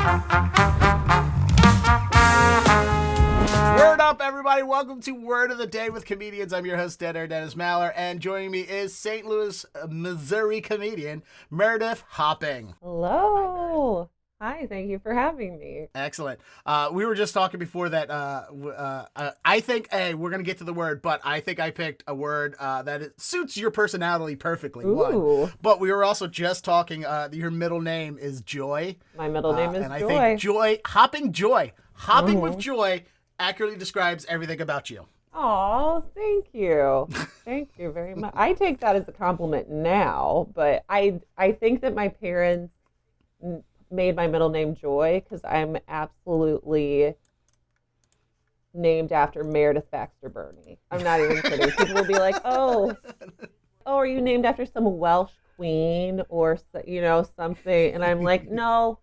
Word up, everybody. Welcome to Word of the Day with Comedians. I'm your host, Dead Air Dennis Maller, and joining me is St. Louis, Missouri comedian Meredith Hopping. Hello. Hi, thank you for having me. Excellent. We were just talking before that I think, we're going to get to the word, but I think I picked a word that it suits your personality perfectly. Ooh. One. But we were also just talking, your middle name is Joy. My middle name is and Joy. I think Hopping with Joy accurately describes everything about you. Oh, thank you. Thank you very much. I take that as a compliment now, but I think that my parents made my middle name Joy because I'm absolutely named after Meredith Baxter Burney. I'm not even kidding. People will be like, oh, are you named after some Welsh queen or, something? And I'm like, no,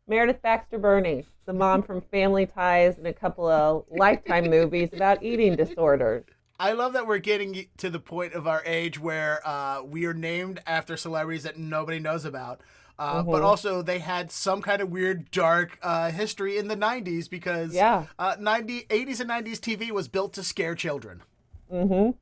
Meredith Baxter Burney, the mom from Family Ties and a couple of Lifetime movies about eating disorders. I love that we're getting to the point of our age where we are named after celebrities that nobody knows about. But also they had some kind of weird, dark history in the 90s because 80s and 90s TV was built to scare children. 100%.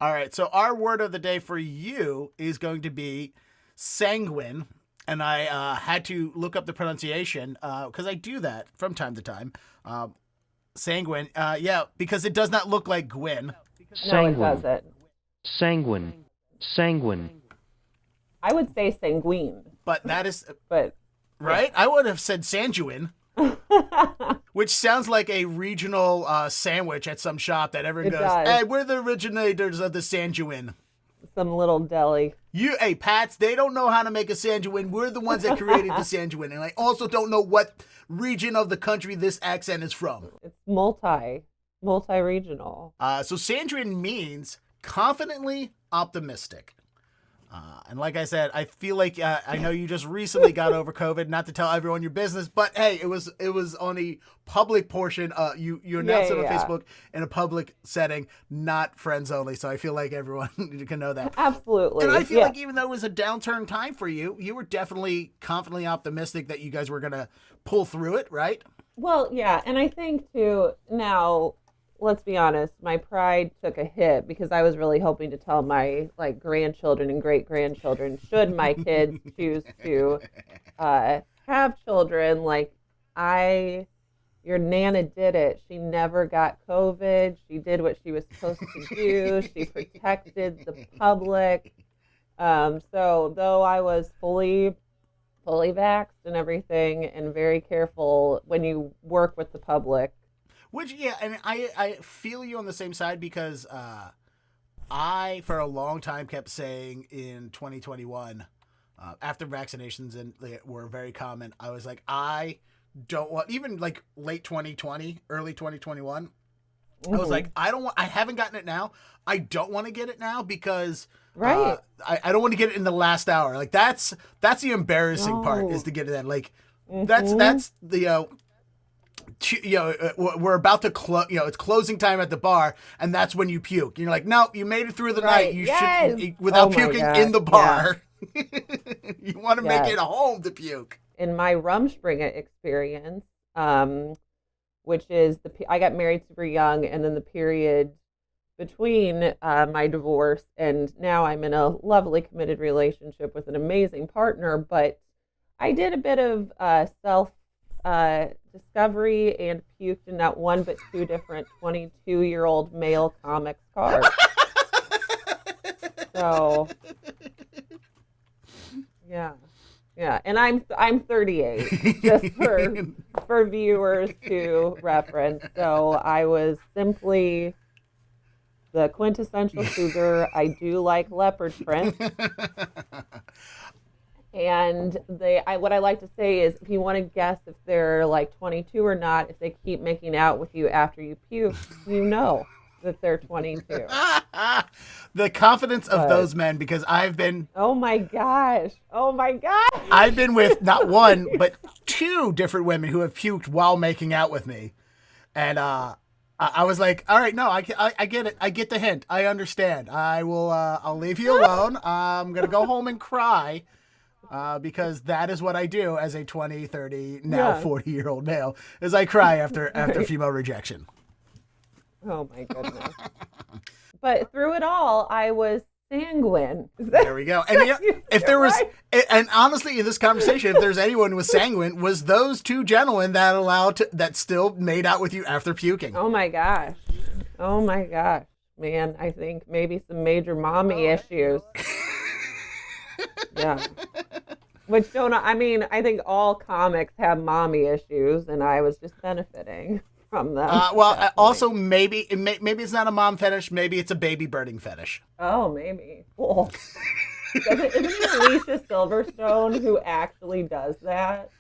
All right. So our word of the day for you is going to be sanguine. And I had to look up the pronunciation because I do that from time to time. Sanguine. Because it does not look like Gwyn. No, it doesn't. Sanguine. I would say sanguine. But that is... But right? I would have said sanguine. Which sounds like a regional sandwich at some shop that everyone goes, hey, we're the originators of the sanguine. Some little deli. Hey, Pats, they don't know how to make a sanguine. We're the ones that created the sanguine. And I also don't know what region of the country this accent is from. It's multi-regional. So sanguine means confidently optimistic. And like I said, I feel like I know you just recently got over COVID, not to tell everyone your business, but hey, it was on a public portion. You announced it on Facebook in a public setting, not friends only. So I feel like everyone can know that. Absolutely. And I feel like even though it was a downturn time for you, you were definitely confidently optimistic that you guys were going to pull through it, right? Well, yeah. And I think too, now, let's be honest, my pride took a hit because I was really hoping to tell my grandchildren and great grandchildren, should my kids choose to have children, your Nana did it. She never got COVID. She did what she was supposed to do. She protected the public. So though I was fully vaxxed and everything and very careful when you work with the public, which, yeah, and I feel you on the same side because I, for a long time, kept saying in 2021, after vaccinations were very common, I was like, I don't want, even like late 2020, early 2021, I was like, I haven't gotten it now. I don't want to get it now because I don't want to get it in the last hour. Like, that's the embarrassing part, is to get it in. Like, that's the... we're about to close, it's closing time at the bar, and that's when you puke. And you're like, no, you made it through the night. You should, without puking in the bar. Yeah. You want to make it a home to puke. In my Rumspringa experience, which is I got married super young, and then the period between my divorce and now I'm in a lovely committed relationship with an amazing partner, but I did a bit of self discovery and puked in not one but two different 22-year-old male comics cars. So yeah, and I'm 38, just for viewers to reference. So I was simply the quintessential cougar. I do like leopard print. And what I like to say is, if you want to guess if they're like 22 or not, if they keep making out with you after you puke, you know that they're 22. The confidence of those men, because I've been... Oh my gosh. I've been with not one, but two different women who have puked while making out with me. And I was like, all right, no, I get it. I get the hint. I understand. I'll leave you alone. I'm going to go home and cry. because that is what I do as a 20, 30, now 40-year-old male, is I cry after female rejection. Oh my goodness. But through it all, I was sanguine. There we go. And if there was, and honestly, in this conversation, if there's anyone who was sanguine, was those two gentlemen that still made out with you after puking. Oh my gosh. Man, I think maybe some major mommy issues. Yeah. I think all comics have mommy issues, and I was just benefiting from them. Also, maybe it's not a mom fetish. Maybe it's a baby birding fetish. Oh, maybe. Cool. Isn't it Alicia Silverstone who actually does that?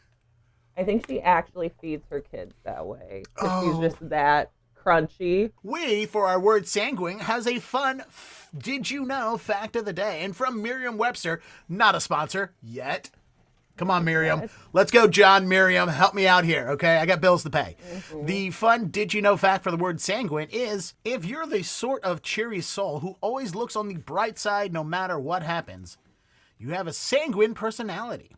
I think she actually feeds her kids that way. She's just that crunchy. We, for our word sanguine, has a fun did you know fact of the day. And from Merriam-Webster, not a sponsor yet. Come on, Miriam. Let's go, John. Miriam, help me out here, okay? I got bills to pay. Mm-hmm. The fun did you know fact for the word sanguine is, if you're the sort of cheery soul who always looks on the bright side no matter what happens, you have a sanguine personality.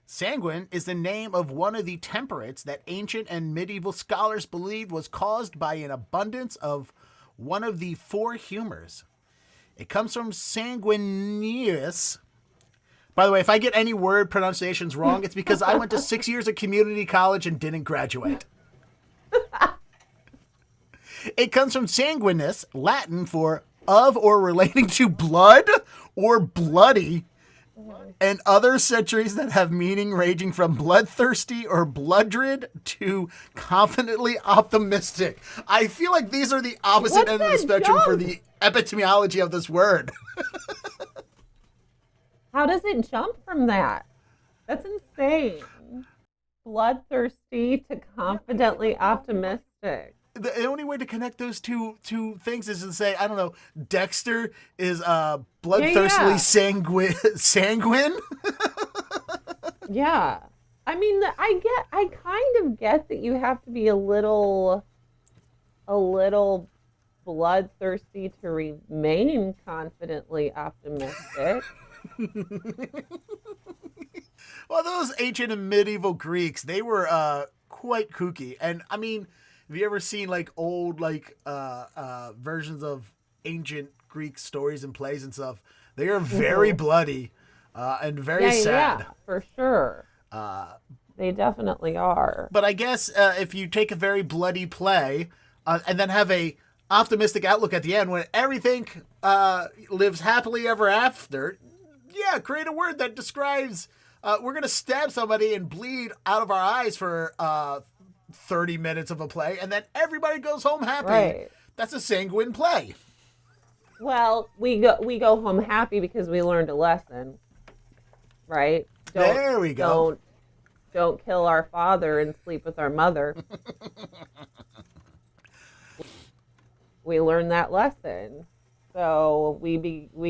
Sanguine is the name of one of the temperaments that ancient and medieval scholars believed was caused by an abundance of one of the four humors. It comes from sanguineus. By the way, if I get any word pronunciations wrong, it's because I went to 6 years of community college and didn't graduate. It comes from sanguineus, Latin for of or relating to blood or bloody, and other centuries that have meaning ranging from bloodthirsty or bloodred to confidently optimistic. I feel like these are the opposite end of the spectrum for the etymology of this word. How does it jump from that? That's insane. Bloodthirsty to confidently optimistic. The only way to connect those two things is to say, I don't know, Dexter is bloodthirstily sanguine. Yeah. I mean, I kind of get that you have to be a little bloodthirsty to remain confidently optimistic. Well, those ancient and medieval Greeks, they were quite kooky. And I mean, have you ever seen like old versions of ancient Greek stories and plays and stuff? They are very bloody and very sad. Yeah, for sure. They definitely are. But I guess if you take a very bloody play and then have a optimistic outlook at the end when everything lives happily ever after, yeah, create a word that describes we're going to stab somebody and bleed out of our eyes for 30 minutes of a play, and then everybody goes home happy. Right. That's a sanguine play. Well, we go home happy because we learned a lesson, right? There we go. Don't kill our father and sleep with our mother. We learned that lesson. So we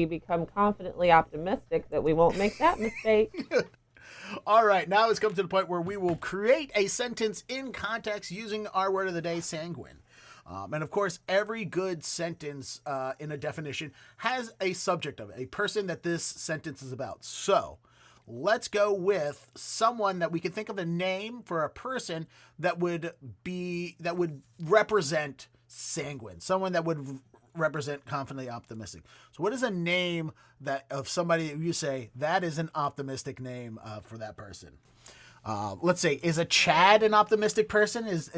become confidently optimistic that we won't make that mistake. All right, now it's come to the point where we will create a sentence in context using our word of the day, sanguine. And of course, every good sentence in a definition has a subject of it, a person that this sentence is about. So let's go with someone that we can think of a name for a person that would represent sanguine, someone that would represent confidently optimistic. So what is a name of somebody you say that is an optimistic name for that person? Let's say, is a Chad an optimistic person? Is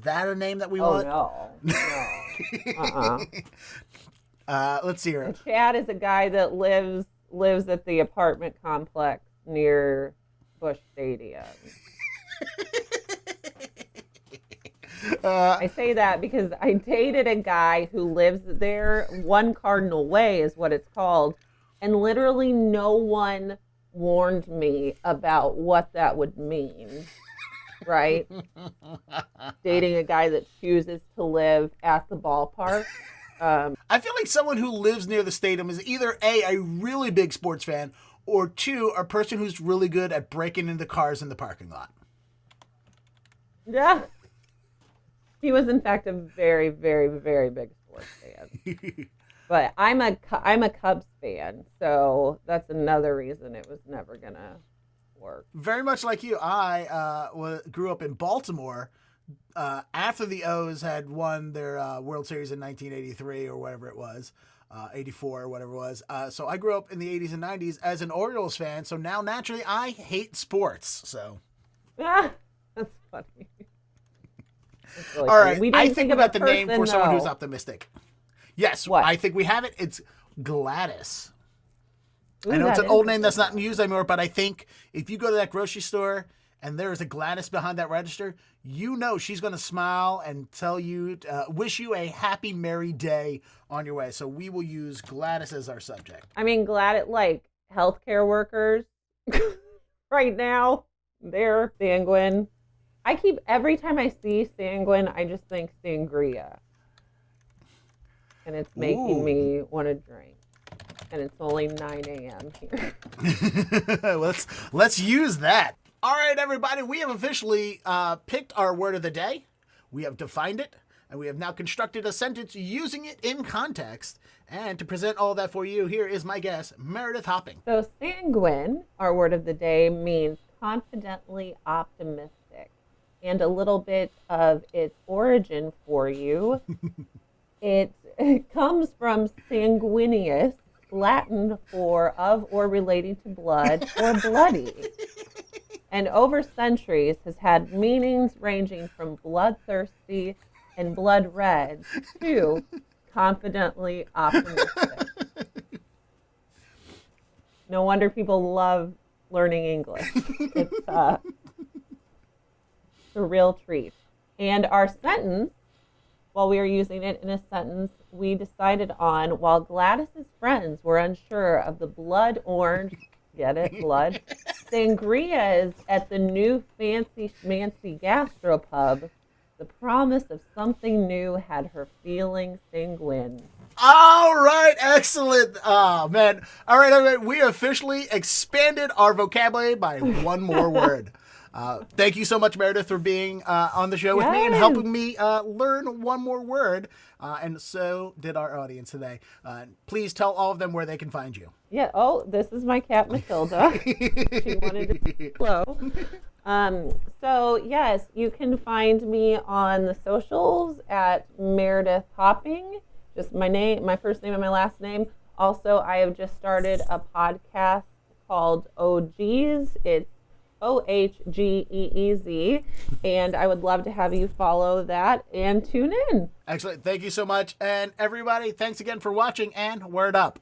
that a name that we want? No. Let's see here. A Chad is a guy that lives at the apartment complex near Busch Stadium. I say that because I dated a guy who lives there. One Cardinal Way is what it's called. And literally no one warned me about what that would mean. Right? Dating a guy that chooses to live at the ballpark. I feel like someone who lives near the stadium is either a really big sports fan, or two, a person who's really good at breaking into cars in the parking lot. Yeah. He was, in fact, a very, very, very big sports fan. But I'm a Cubs fan, so that's another reason it was never gonna work. Very much like you, I grew up in Baltimore after the O's had won their World Series in 1983 or whatever it was, 84 or whatever it was. So I grew up in the 80s and 90s as an Orioles fan. So now naturally I hate sports. So Ah, that's funny. That's really all funny. right, We I didn't think think of we a got the name person, for someone who's though. optimistic. Yes, What? I think we have it. It's Gladys. Ooh, I know it's that an is old a name good that's not one. used anymore, but I think if you go to that grocery store and there is a Gladys behind that register, you know she's going to smile and tell you, wish you a happy, merry day on your way. So we will use Gladys as our subject. I mean, glad it like healthcare workers right now. They're sanguine. Every time I see sanguine, I just think sangria, and it's making Ooh. me want to drink. And it's only 9 a.m. here. Let's use that. All right, everybody, we have officially picked our word of the day. We have defined it, and we have now constructed a sentence using it in context. And to present all that for you, here is my guest, Meredith Hopping. So sanguine, our word of the day, means confidently optimistic. And a little bit of its origin for you. It comes from sanguineus, Latin for of or relating to blood or bloody. And over centuries has had meanings ranging from bloodthirsty and bloodred to confidently optimistic. No wonder people love learning English. It's a real treat. And our sentence, while we were using it in a sentence, we decided on while Gladys's friends were unsure of the blood orange, get it, blood, sangrias at the new fancy schmancy gastropub, the promise of something new had her feeling sanguine. All right, excellent. Oh, man. All right, we officially expanded our vocabulary by one more word. Thank you so much, Meredith, for being on the show with me and Yes. helping me learn one more word. And so did our audience today. Please tell all of them where they can find you. Yeah, oh, this is my cat Matilda. She wanted to be slow. So yes, you can find me on the socials at Meredith Hopping, just my name, my first name and my last name. Also, I have just started a podcast called OGs. It's OHGEEZ, and I would love to have you follow that and tune in. Excellent. Thank you so much. And everybody, thanks again for watching, and word up.